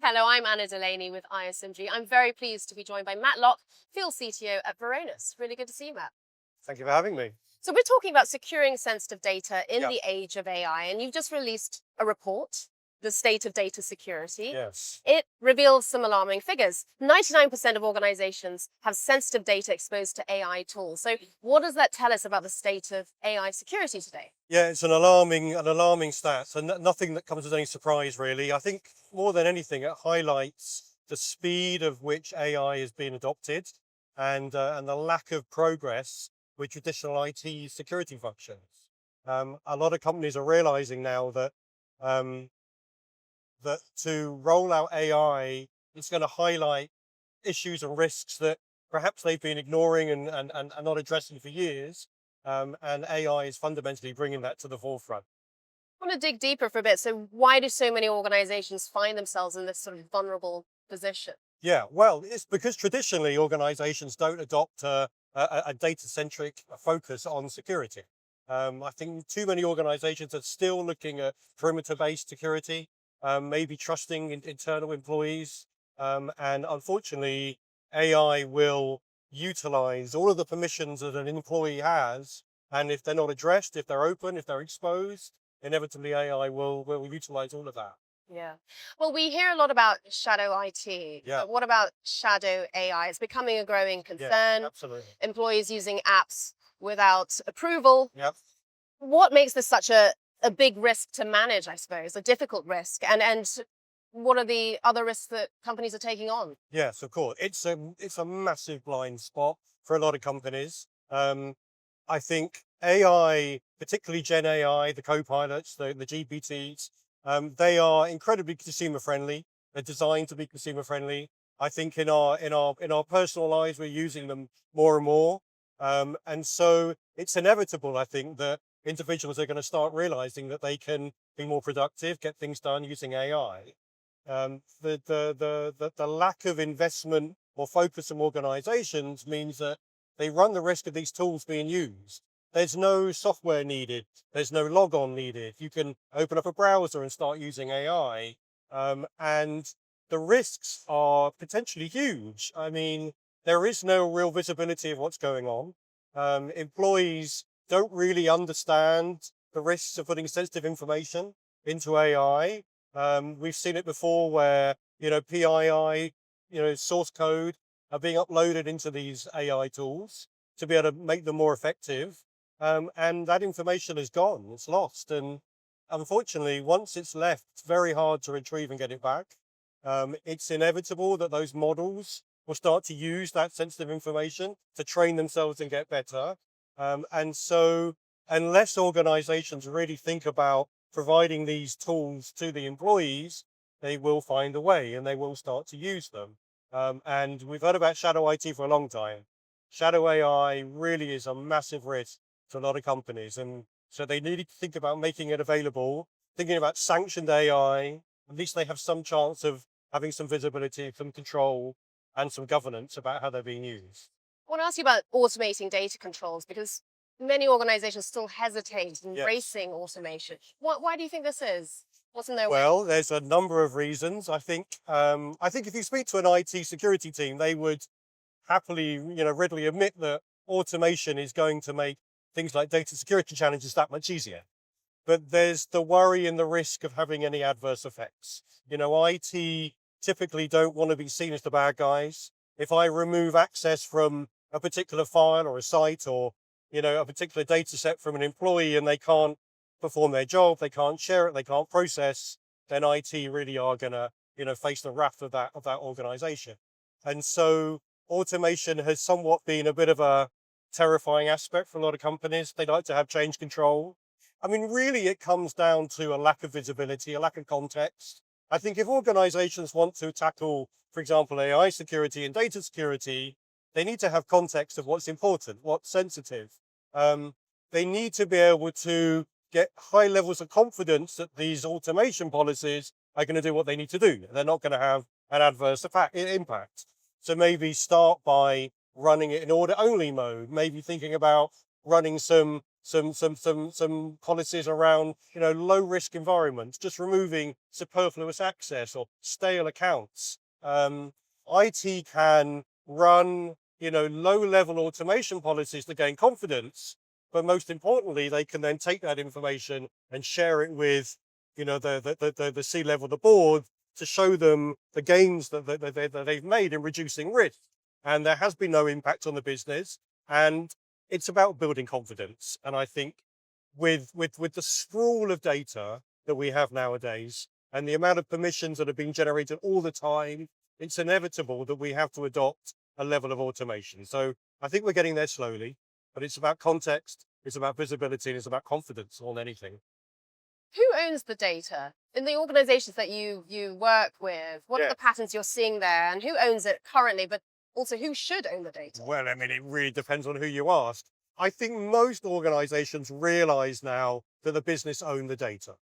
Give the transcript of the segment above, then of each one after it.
Hello, I'm Anna Delaney with ISMG. I'm very pleased to be joined by Matt Locke, Field CTO at Varonis. Really good to see you, Matt. Thank you for having me. So we're talking about securing sensitive data in Yeah. the age of AI, and you've just released a report, The State of Data Security. Yes. It reveals some alarming figures. 99% of organizations have sensitive data exposed to AI tools. So what does that tell us about the state of AI security today? Yeah, it's an alarming stat. So nothing that comes as any surprise, really. I think more than anything, it highlights the speed of which AI is being adopted, and the lack of progress with traditional IT security functions. A lot of companies are realizing now um, that to roll out AI, it's going to highlight issues and risks that perhaps they've been ignoring and not addressing for years. And AI is fundamentally bringing that to the forefront. I want to dig deeper for a bit. So why do so many organizations find themselves in this sort of vulnerable position? Yeah, well, it's because traditionally organizations don't adopt a data-centric focus on security. I think too many organizations are still looking at perimeter-based security, maybe trusting internal employees. And unfortunately, AI will utilize all of the permissions that an employee has. And if they're not addressed, if they're open, if they're exposed, inevitably AI will utilize all of that. Yeah. Well, we hear a lot about shadow IT, Yeah, but what about shadow AI? It's becoming a growing yeah, concern. absolutely. Employees using apps without approval. Yep. What makes this such a big risk to manage, I suppose, a difficult risk? And what are the other risks that companies are taking on? Yes, of course. It's a massive blind spot for a lot of companies. I think AI, particularly Gen AI, the co-pilots, the GPTs, they are incredibly consumer friendly. They're designed to be consumer friendly. I think in our personal lives, we're using them more and more. And so it's inevitable, I think, that individuals are going to start realizing that they can be more productive, get things done using AI. The lack of investment or focus from organizations means that they run the risk of these tools being used. There's no software needed. There's no logon needed. You can open up a browser and start using AI. And the risks are potentially huge. I mean, there is no real visibility of what's going on. Employees don't really understand the risks of putting sensitive information into AI. We've seen it before where, PII, source code are being uploaded into these AI tools to be able to make them more effective. And that information is gone, it's lost. And unfortunately, once it's left, it's very hard to retrieve and get it back. It's inevitable that those models will start to use that sensitive information to train themselves and get better. And so unless organizations really think about providing these tools to the employees, they will find a way and they will start to use them. And we've heard about shadow IT for a long time. Shadow AI really is a massive risk to a lot of companies. And so they need to think about making it available, thinking about sanctioned AI. At least they have some chance of having some visibility, some control, and some governance about how they're being used. I want to ask you about automating data controls because many organizations still hesitate in Yes. embracing automation. Why do you think this is? What's in their way? Well, there's a number of reasons. I think if you speak to an IT security team, they would happily, readily admit that automation is going to make things like data security challenges that much easier. But there's the worry and the risk of having any adverse effects. IT typically don't want to be seen as the bad guys. If I remove access from a particular file or a site or, a particular data set from an employee and they can't perform their job, they can't share it, they can't process, then IT really are going to, face the wrath of that organization. And so automation has somewhat been a bit of a terrifying aspect for a lot of companies. They like to have change control. I mean, really, it comes down to a lack of visibility, a lack of context. I think if organizations want to tackle, for example, AI security and data security, they need to have context of what's important, what's sensitive. Um, they need to be able to get high levels of confidence that these automation policies are going to do what they need to do. They're not going to have an adverse impact. So maybe start by running it in order only mode, maybe thinking about running some some policies around, low risk environments, just removing superfluous access or stale accounts. IT can run, low level automation policies to gain confidence, but most importantly, they can then take that information and share it with, the C-level, the board, to show them the gains that they've made in reducing risk. And there has been no impact on the business. And it's about building confidence. And I think with the sprawl of data that we have nowadays and the amount of permissions that are being generated all the time, it's inevitable that we have to adopt a level of automation. So I think we're getting there slowly, but it's about context, it's about visibility, and it's about confidence more than anything. Who owns the data in the organizations that you work with? What are Yeah. the patterns you're seeing there, and who owns it currently? But also, who should own the data? Well, I mean, it really depends on who you ask. I think most organizations realize now that the business own the data,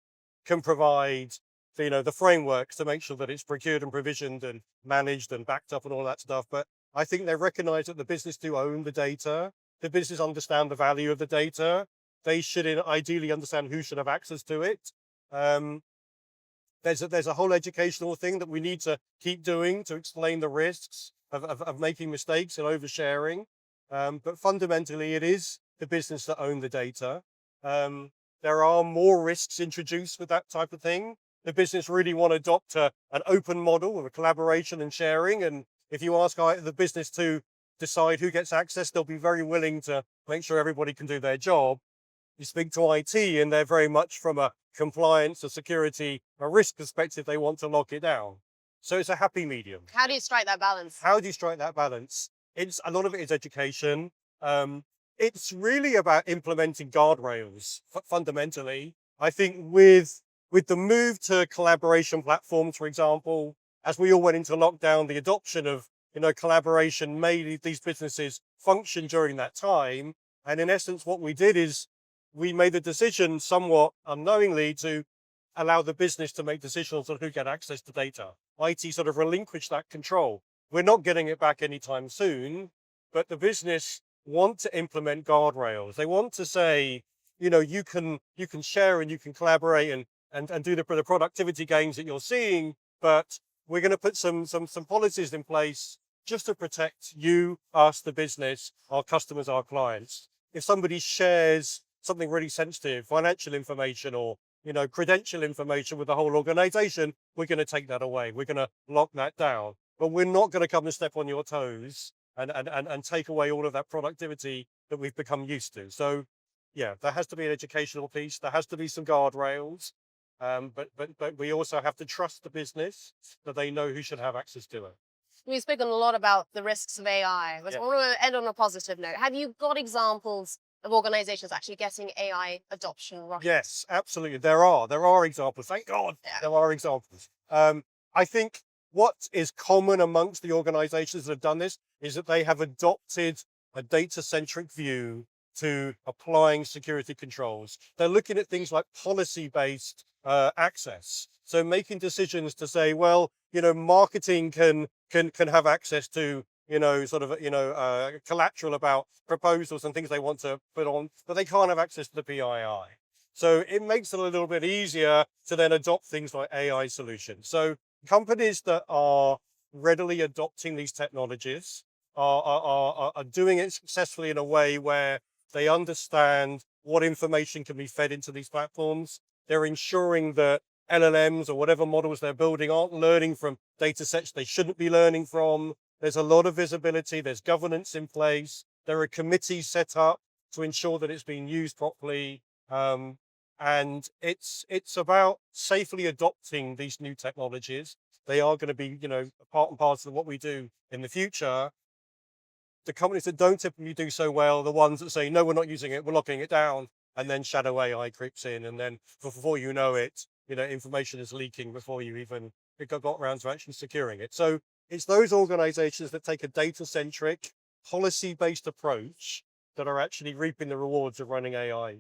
can provide the frameworks to make sure that it's procured and provisioned and managed and backed up and all that stuff. But I think they recognize that the business do own the data. The business understand the value of the data. They should ideally understand who should have access to it. Um, there's a whole educational thing that we need to keep doing to explain the risks of making mistakes and oversharing. But fundamentally, it is the business that own the data. There are more risks introduced with that type of thing. The business really want to adopt an open model of collaboration and sharing. And if you ask the business to decide who gets access, they'll be very willing to make sure everybody can do their job. You speak to IT and they're very much from a compliance, a security, a risk perspective, they want to lock it down. So it's a happy medium. How do you strike that balance? How do you strike that balance? A lot of it is education. It's really about implementing guardrails, fundamentally. I think with the move to collaboration platforms, for example, as we all went into lockdown, the adoption of collaboration made these businesses function during that time. And in essence, what we did is we made the decision somewhat unknowingly to allow the business to make decisions on who get access to data. IT sort of relinquished that control. We're not getting it back anytime soon, but the business want to implement guardrails. They want to say, you can share and you can collaborate and do the productivity gains that you're seeing, but we're going to put some policies in place just to protect you, us, the business, our customers, our clients. If somebody shares something really sensitive, financial information or credential information with the whole organization, we're going to take that away. We're going to lock that down. But we're not going to come and step on your toes and take away all of that productivity that we've become used to. So yeah, there has to be an educational piece. There has to be some guardrails. But we also have to trust the business that they know who should have access to it. We've spoken a lot about the risks of AI, but I want to end on a positive note. Have you got examples of organizations actually getting AI adoption right? Yes, absolutely. There are examples. Thank God there are examples. I think what is common amongst the organizations that have done this is that they have adopted a data-centric view to applying security controls. They're looking at things like policy-based access. So making decisions to say, well, marketing can have access to collateral about proposals and things they want to put on, but they can't have access to the PII. So it makes it a little bit easier to then adopt things like AI solutions. So companies that are readily adopting these technologies are doing it successfully in a way where they understand what information can be fed into these platforms. They're ensuring that LLMs or whatever models they're building aren't learning from data sets they shouldn't be learning from. There's a lot of visibility. There's governance in place. There are committees set up to ensure that it's being used properly. And it's about safely adopting these new technologies. They are going to be, part and parcel of what we do in the future. The companies that don't typically do so well, the ones that say, no, we're not using it, we're locking it down, and then shadow AI creeps in. And then before you know it, information is leaking before you even got around to actually securing it. So it's those organizations that take a data-centric, policy-based approach that are actually reaping the rewards of running AI.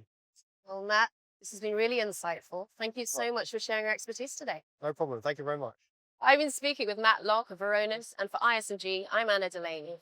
Well, Matt, this has been really insightful. Thank you so much for sharing your expertise today. No problem. Thank you very much. I've been speaking with Matt Locke of Varonis, and for ISMG, I'm Anna Delaney.